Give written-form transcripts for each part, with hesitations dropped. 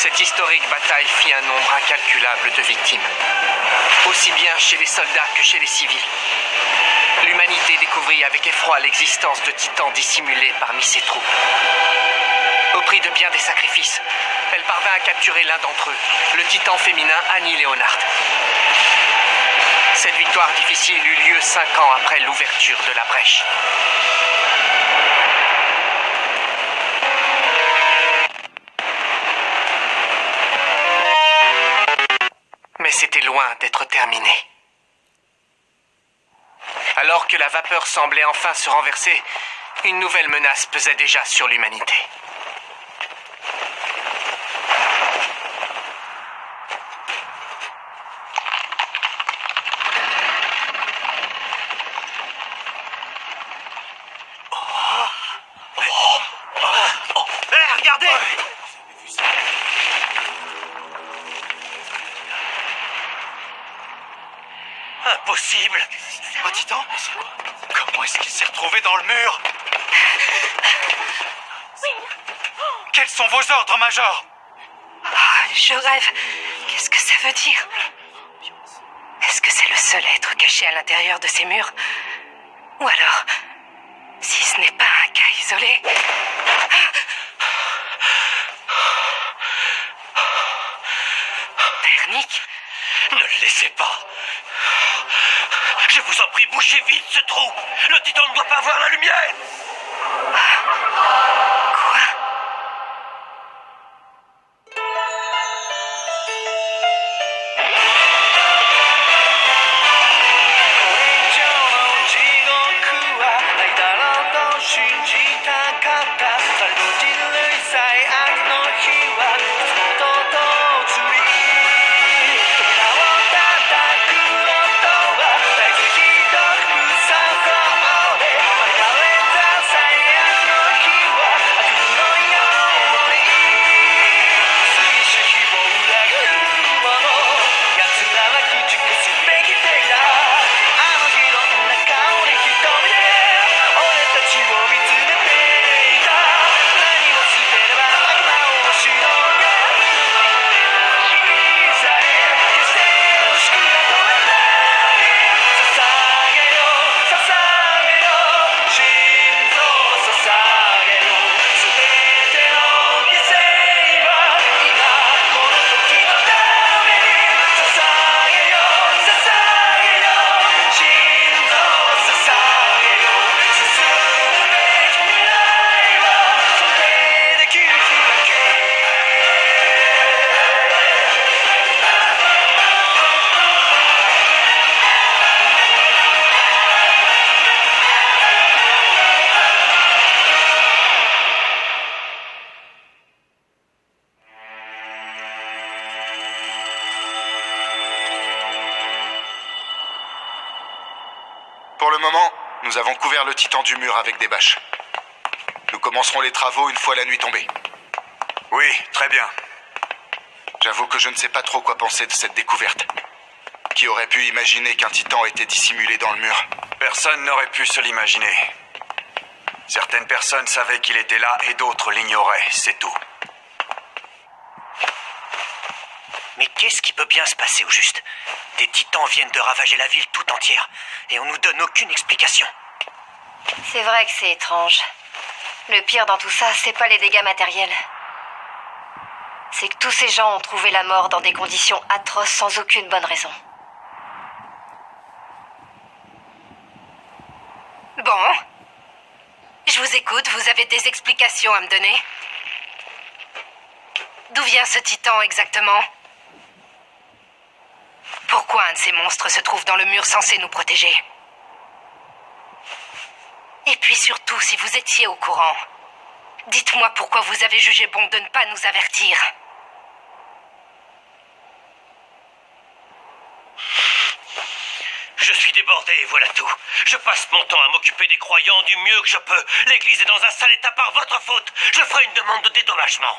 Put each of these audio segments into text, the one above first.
Cette historique bataille fit un nombre incalculable de victimes, aussi bien chez les soldats que chez les civils. L'humanité découvrit avec effroi l'existence de titans dissimulés parmi ses troupes. Au prix de bien des sacrifices, elle parvint à capturer l'un d'entre eux, le titan féminin Annie Leonard. Cette victoire difficile eut lieu 5 ans après l'ouverture de la brèche. Mais c'était loin d'être terminé. Alors que la vapeur semblait enfin se renverser, une nouvelle menace pesait déjà sur l'humanité. Regardez! Impossible! Un titan? Comment est-ce qu'il s'est retrouvé dans le mur? Quels sont vos ordres, Major? Je rêve. Qu'est-ce que ça veut dire? Est-ce que c'est le seul être caché à l'intérieur de ces murs? Ou alors, si ce n'est pas un cas isolé... Bernick? Ne le laissez pas! Je vous en prie, bouchez vite ce trou! Le titan ne doit pas voir la lumière! Quoi? Pour le moment, nous avons couvert le titan du mur avec des bâches. Nous commencerons les travaux une fois la nuit tombée. Oui, très bien. J'avoue que je ne sais pas trop quoi penser de cette découverte. Qui aurait pu imaginer qu'un titan était dissimulé dans le mur? Personne n'aurait pu se l'imaginer. Certaines personnes savaient qu'il était là et d'autres l'ignoraient, c'est tout. Mais qu'est-ce qui peut bien se passer au juste? Des titans viennent de ravager la ville tout entière et on nous donne aucune explication. C'est vrai que c'est étrange. Le pire dans tout ça, c'est pas les dégâts matériels. C'est que tous ces gens ont trouvé la mort dans des conditions atroces sans aucune bonne raison. Bon. Je vous écoute, vous avez des explications à me donner? D'où vient ce titan exactement? Pourquoi un de ces monstres se trouve dans le mur censé nous protéger? Et puis surtout, si vous étiez au courant, dites-moi pourquoi vous avez jugé bon de ne pas nous avertir. Je suis débordé, voilà tout. Je passe mon temps à m'occuper des croyants du mieux que je peux. L'église est dans un sale état par votre faute. Je ferai une demande de dédommagement.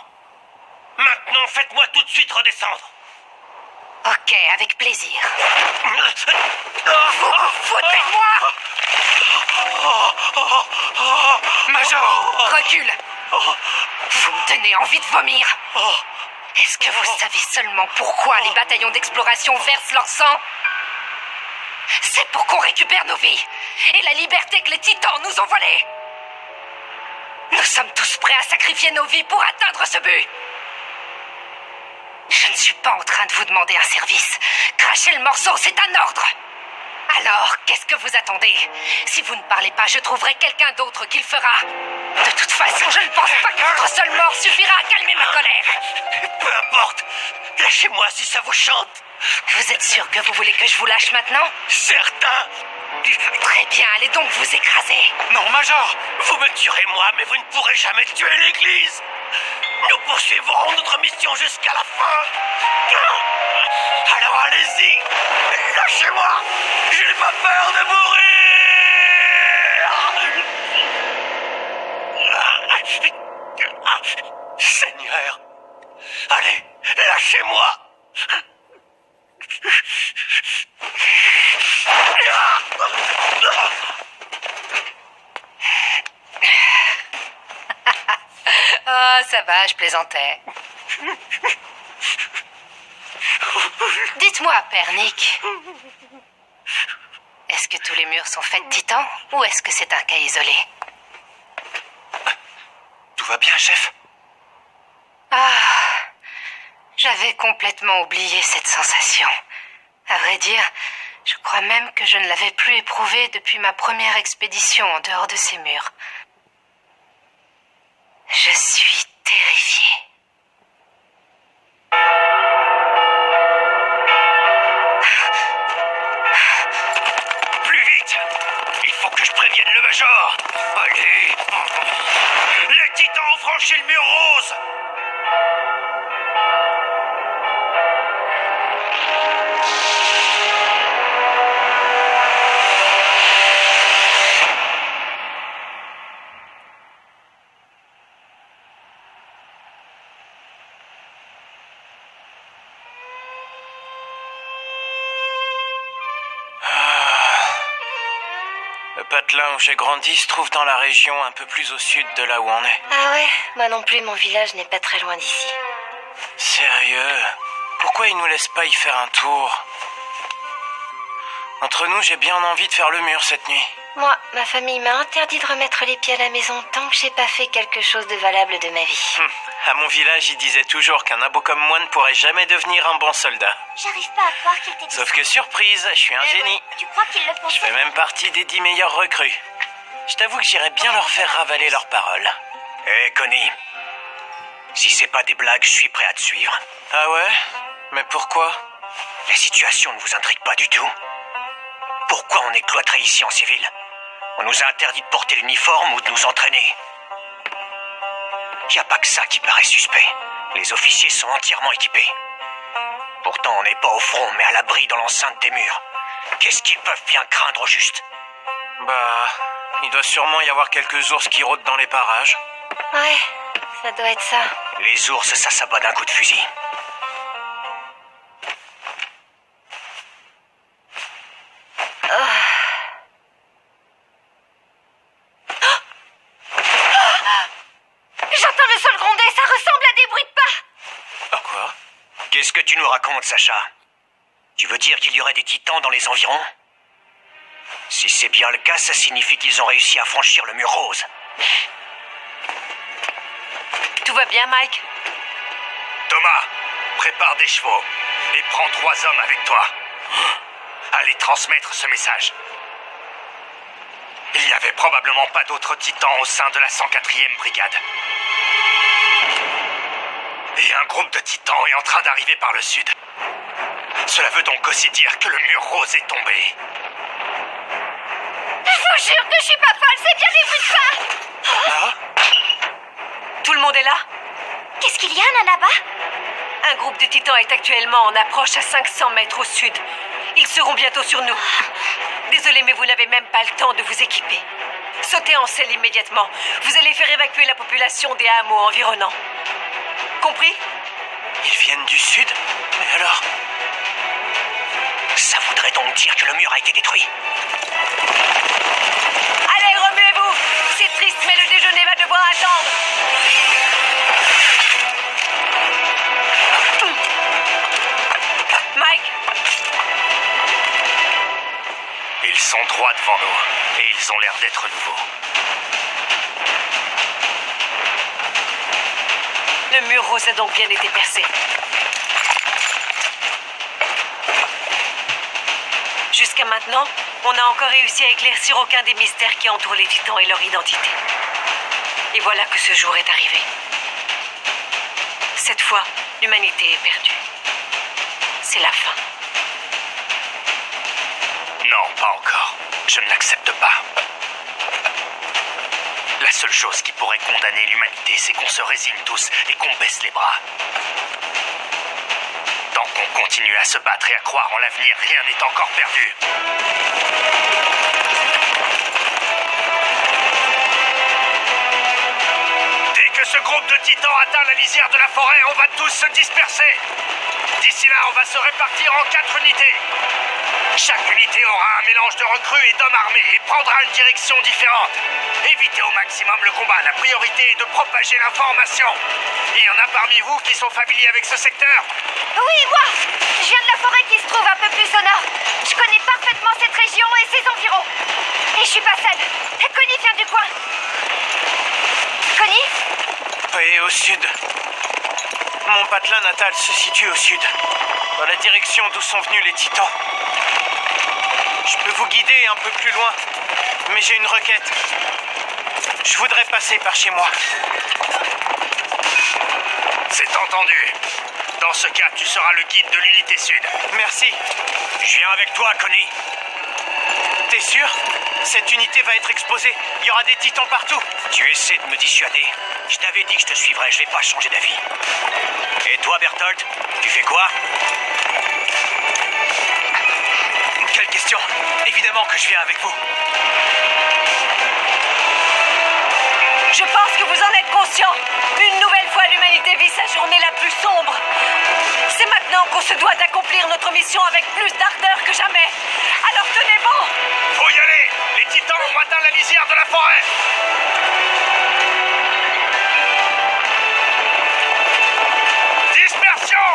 Maintenant, faites-moi tout de suite redescendre. Ok, avec plaisir. Vous vous foutez de moi! Major! Recule! Vous me donnez envie de vomir. Est-ce que vous savez seulement pourquoi les bataillons d'exploration versent leur sang? C'est pour qu'on récupère nos vies et la liberté que les titans nous ont volée. Nous sommes tous prêts à sacrifier nos vies pour atteindre ce but. Je ne suis pas en train de vous demander un service. Cracher le morceau, c'est un ordre. Alors, qu'est-ce que vous attendez? Si vous ne parlez pas, je trouverai quelqu'un d'autre qui le fera. De toute façon, je ne pense pas que votre seule mort suffira à calmer ma colère. Peu importe. Lâchez-moi si ça vous chante. Vous êtes sûr que vous voulez que je vous lâche maintenant? Certain. Très bien, allez donc vous écraser. Non, Major, vous me tuerez moi, mais vous ne pourrez jamais tuer l'Église. Nous poursuivrons notre mission jusqu'à la fin. Alors allez-y, lâchez-moi. Je n'ai pas peur de mourir. Seigneur, allez, lâchez-moi. Oh, ça va, je plaisantais. Dites-moi, Père Nick, est-ce que tous les murs sont faits de titans ou est-ce que c'est un cas isolé? Tout va bien, chef? Ah, j'avais complètement oublié cette sensation. À vrai dire, je crois même que je ne l'avais plus éprouvée depuis ma première expédition en dehors de ces murs. Je suis terrifiée. Plus vite! Il faut que je prévienne le Major! Allez! Les titans ont franchi le mur rose! Le patelin où j'ai grandi se trouve dans la région un peu plus au sud de là où on est. Ah ouais, moi non plus, mon village n'est pas très loin d'ici. Sérieux? Pourquoi ils nous laissent pas y faire un tour? Entre nous, j'ai bien envie de faire le mur cette nuit. Moi, ma famille m'a interdit de remettre les pieds à la maison tant que j'ai pas fait quelque chose de valable de ma vie. À mon village, ils disaient toujours qu'un abo comme moi ne pourrait jamais devenir un bon soldat. J'arrive pas à croire qu'il t'ait dit Sauf que surprise, je suis un génie. Tu crois qu'ils le font Je fais même partie des 10 meilleurs recrues. Je t'avoue que j'irais bien leur faire ravaler leurs paroles. Hé, Connie. Si c'est pas des blagues, je suis prêt à te suivre. Ah ouais? Mais pourquoi? La situation ne vous intrigue pas du tout. Pourquoi on est cloîtré ici en civil? On nous a interdit de porter l'uniforme ou de nous entraîner. Y a pas que ça qui paraît suspect. Les officiers sont entièrement équipés. Pourtant, on n'est pas au front, mais à l'abri dans l'enceinte des murs. Qu'est-ce qu'ils peuvent bien craindre au juste? Bah, il doit sûrement y avoir quelques ours qui rôdent dans les parages. Ouais, ça doit être ça. Les ours, ça s'abat d'un coup de fusil. J'entends le sol gronder, ça ressemble à des bruits de pas. Quoi? Qu'est-ce que tu nous racontes, Sacha? Tu veux dire qu'il y aurait des titans dans les environs? Si c'est bien le cas, ça signifie qu'ils ont réussi à franchir le mur rose. Tout va bien, Mike? Thomas, prépare des chevaux et prends 3 hommes avec toi. Allez transmettre ce message. Il n'y avait probablement pas d'autres titans au sein de la 104e brigade. Et un groupe de titans est en train d'arriver par le sud. Cela veut donc aussi dire que le mur rose est tombé. Je vous jure que je suis pas folle, c'est bien des bruits de pas. Tout le monde est là? Qu'est-ce qu'il y a, Nanaba? Un groupe de titans est actuellement en approche à 500 mètres au sud. Ils seront bientôt sur nous. Désolé, mais vous n'avez même pas le temps de vous équiper. Sautez en selle immédiatement. Vous allez faire évacuer la population des hameaux environnants. Compris? Ils viennent du sud? Mais alors? Ça voudrait donc dire que le mur a été détruit. Allez, remuez-vous! C'est triste, mais le déjeuner va devoir attendre. sont droits devant nous, et ils ont l'air d'être nouveaux. Le mur rose a donc bien été percé. Jusqu'à maintenant, on n'a encore réussi à éclaircir aucun des mystères qui entourent les Titans et leur identité. Et voilà que ce jour est arrivé. Cette fois, l'humanité est perdue. C'est la fin. Non, pas encore. Je ne l'accepte pas. La seule chose qui pourrait condamner l'humanité, c'est qu'on se résigne tous et qu'on baisse les bras. Tant qu'on continue à se battre et à croire en l'avenir, rien n'est encore perdu. Dès que ce groupe de titans atteint la lisière de la forêt, on va tous se disperser. D'ici là, on va se répartir en 4 unités. Chaque unité aura un mélange de recrues et d'hommes armés et prendra une direction différente. Évitez au maximum le combat. La priorité est de propager l'information. Il y en a parmi vous qui sont familiers avec ce secteur? Oui, moi! Je viens de la forêt qui se trouve un peu plus au nord. Je connais parfaitement cette région et ses environs. Et je suis pas seule. Connie vient du coin. Connie? Oui, au sud. Mon patelin natal se situe au sud, dans la direction d'où sont venus les titans. Je peux vous guider un peu plus loin, mais j'ai une requête. Je voudrais passer par chez moi. C'est entendu. Dans ce cas, tu seras le guide de l'unité sud. Merci. Je viens avec toi, Connie. T'es sûr? Cette unité va être exposée. Il y aura des titans partout. Tu essaies de me dissuader. Je t'avais dit que je te suivrais, je vais pas changer d'avis. Et toi, Berthold, tu fais quoi? Quelle question? Évidemment que je viens avec vous. Je pense que vous en êtes conscient. Une nouvelle fois, l'humanité vit sa journée la plus sombre. C'est maintenant qu'on se doit d'accomplir notre mission avec plus d'ardeur que jamais. Alors tenez bon! Faut y aller! Les titans ont atteint la lisière de la forêt! Dispersion!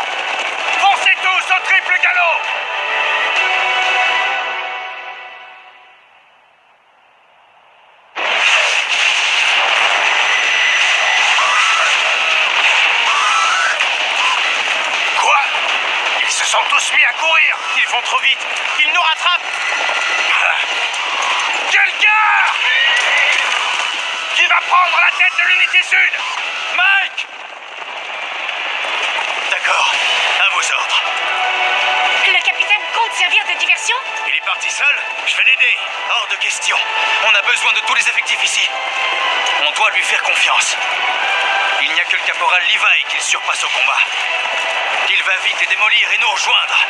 Foncez tous au triple galop! Quoi? Ils se sont tous mis à courir! Ils vont trop vite. Ils nous rattrapent. Quelqu'un qui va prendre la tête de l'unité sud? Mike! D'accord. À vos ordres. Le capitaine compte servir de diversion? Il est parti seul? Je vais l'aider. Hors de question. On a besoin de tous les effectifs ici. On doit lui faire confiance. Il n'y a que le caporal Levi qu'il surpasse au combat. Il va vite les démolir et nous rejoindre.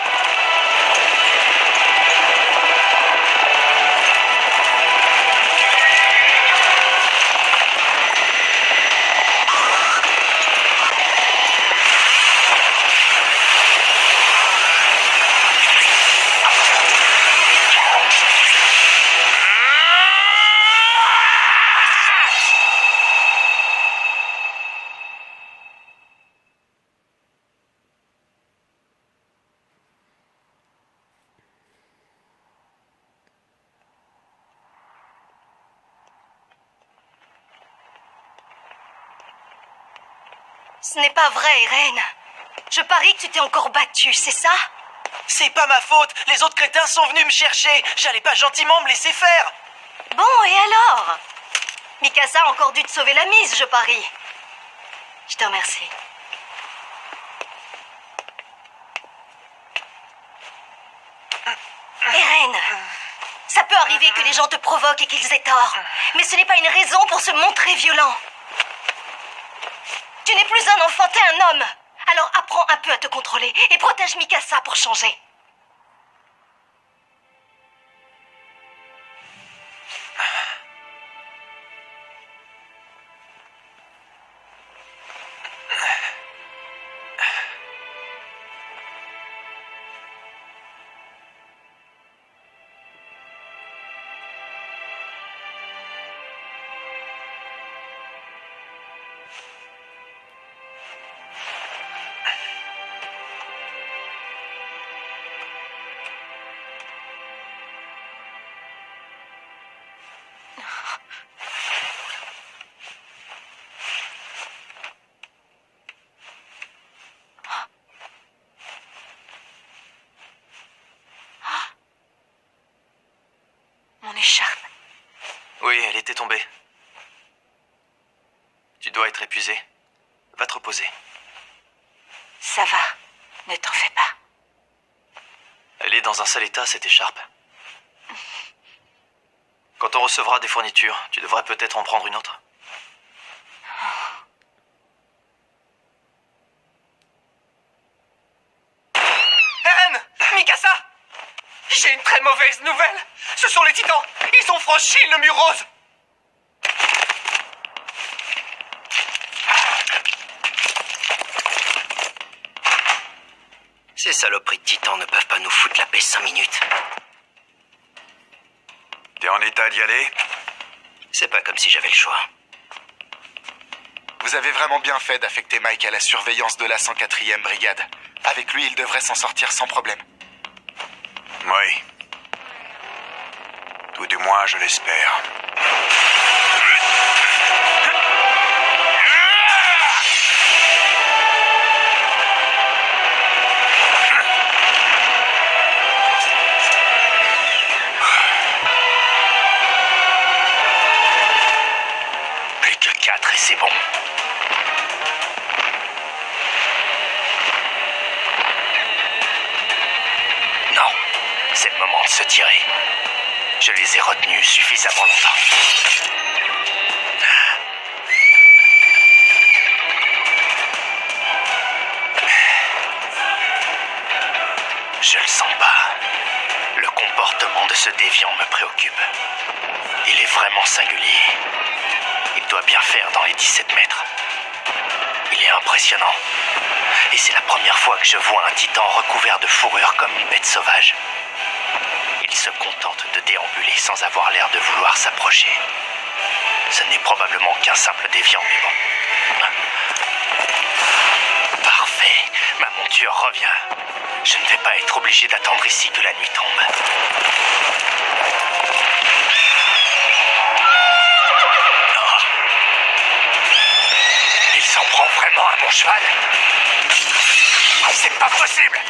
Ce n'est pas vrai, Irène. Je parie que tu t'es encore battue, c'est ça? C'est pas ma faute. Les autres crétins sont venus me chercher. J'allais pas gentiment me laisser faire. Bon, et alors? Mikasa a encore dû te sauver la mise, je parie. Je te remercie. Irène, ça peut arriver que les gens te provoquent et qu'ils aient tort. Mais ce n'est pas une raison pour se montrer violent. Tu n'es plus un enfant, t'es un homme. Alors apprends un peu à te contrôler et protège Mikasa pour changer. écharpe. Oui, elle était tombée. Tu dois être épuisé. Va te reposer. Ça va, ne t'en fais pas. Elle est dans un sale état, cette écharpe. Quand on recevra des fournitures, tu devrais peut-être en prendre une autre. Eren! Mikasa! J'ai une très mauvaise nouvelle! Ce sont les titans! Ils ont franchi le mur rose! Ces saloperies de titans ne peuvent pas nous foutre la paix 5 minutes. T'es en état d'y aller? C'est pas comme si j'avais le choix. Vous avez vraiment bien fait d'affecter Mike à la surveillance de la 104e brigade. Avec lui, il devrait s'en sortir sans problème. Oui. Tout du moins, je l'espère. Plus que 4 et c'est bon. Non, c'est le moment de se tirer. Je les ai retenus suffisamment longtemps. Je le sens pas. Le comportement de ce déviant me préoccupe. Il est vraiment singulier. Il doit bien faire dans les 17 mètres. Il est impressionnant. Et c'est la première fois que je vois un titan recouvert de fourrure comme une bête sauvage. Il se contente de déambuler sans avoir l'air de vouloir s'approcher. Ce n'est probablement qu'un simple déviant, mais bon. Parfait. Ma monture revient. Je ne vais pas être obligé d'attendre ici que la nuit tombe. Il s'en prend vraiment à mon cheval? C'est pas possible!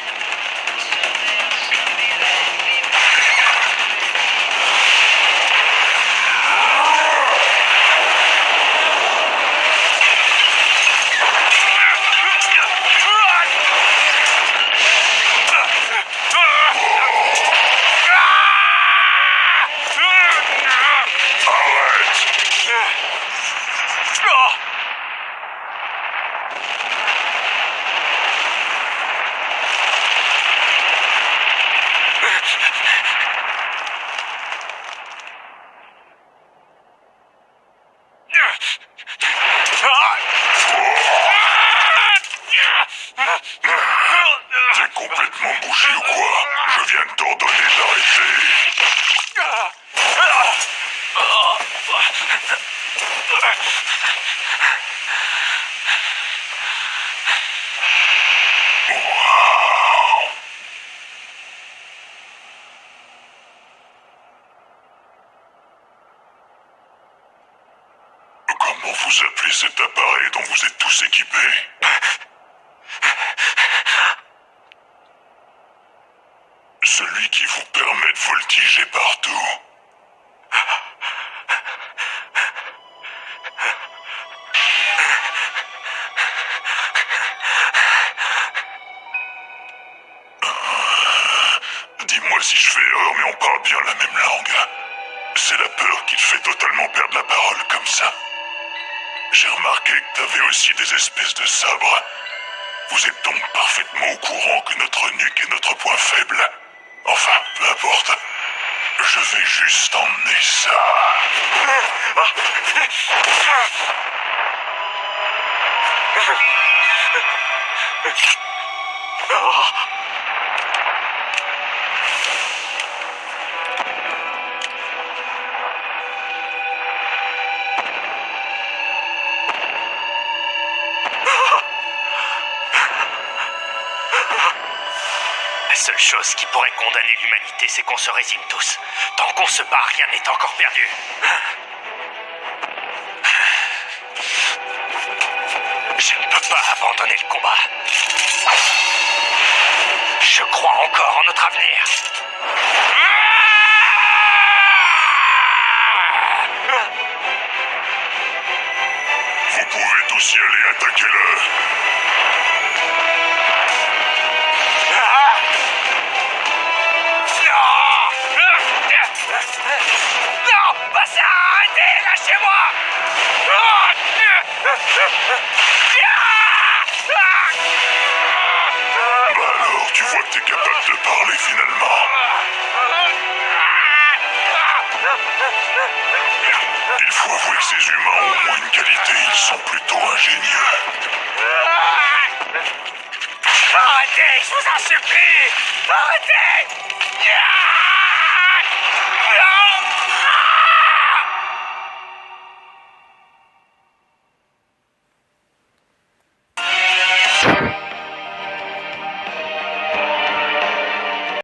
T'es complètement bouché ou quoi? Je viens de t'ordonner d'arrêter. Comment vous appelez cet appareil dont vous êtes tous équipés? Celui qui vous permet de voltiger partout. Dis-moi si je fais erreur, mais on parle bien la même langue. C'est la peur qui te fait totalement perdre la parole comme ça. J'ai remarqué que t'avais aussi des espèces de sabres. Vous êtes donc parfaitement au courant que notre nuque est notre point faible. Enfin, peu importe. Je vais juste emmener ça. La seule chose qui pourrait condamner l'humanité, c'est qu'on se résigne tous. Tant qu'on se bat, rien n'est encore perdu. Je ne peux pas abandonner le combat. Je crois encore en notre avenir. tous y aller, attaquez-le. Non, pas ça, arrêtez, lâchez-moi. Bah alors, tu vois que t'es capable de parler finalement. Il faut avouer que ces humains ont au moins une qualité, ils sont plutôt ingénieux. Arrêtez, je vous en supplie. Arrêtez.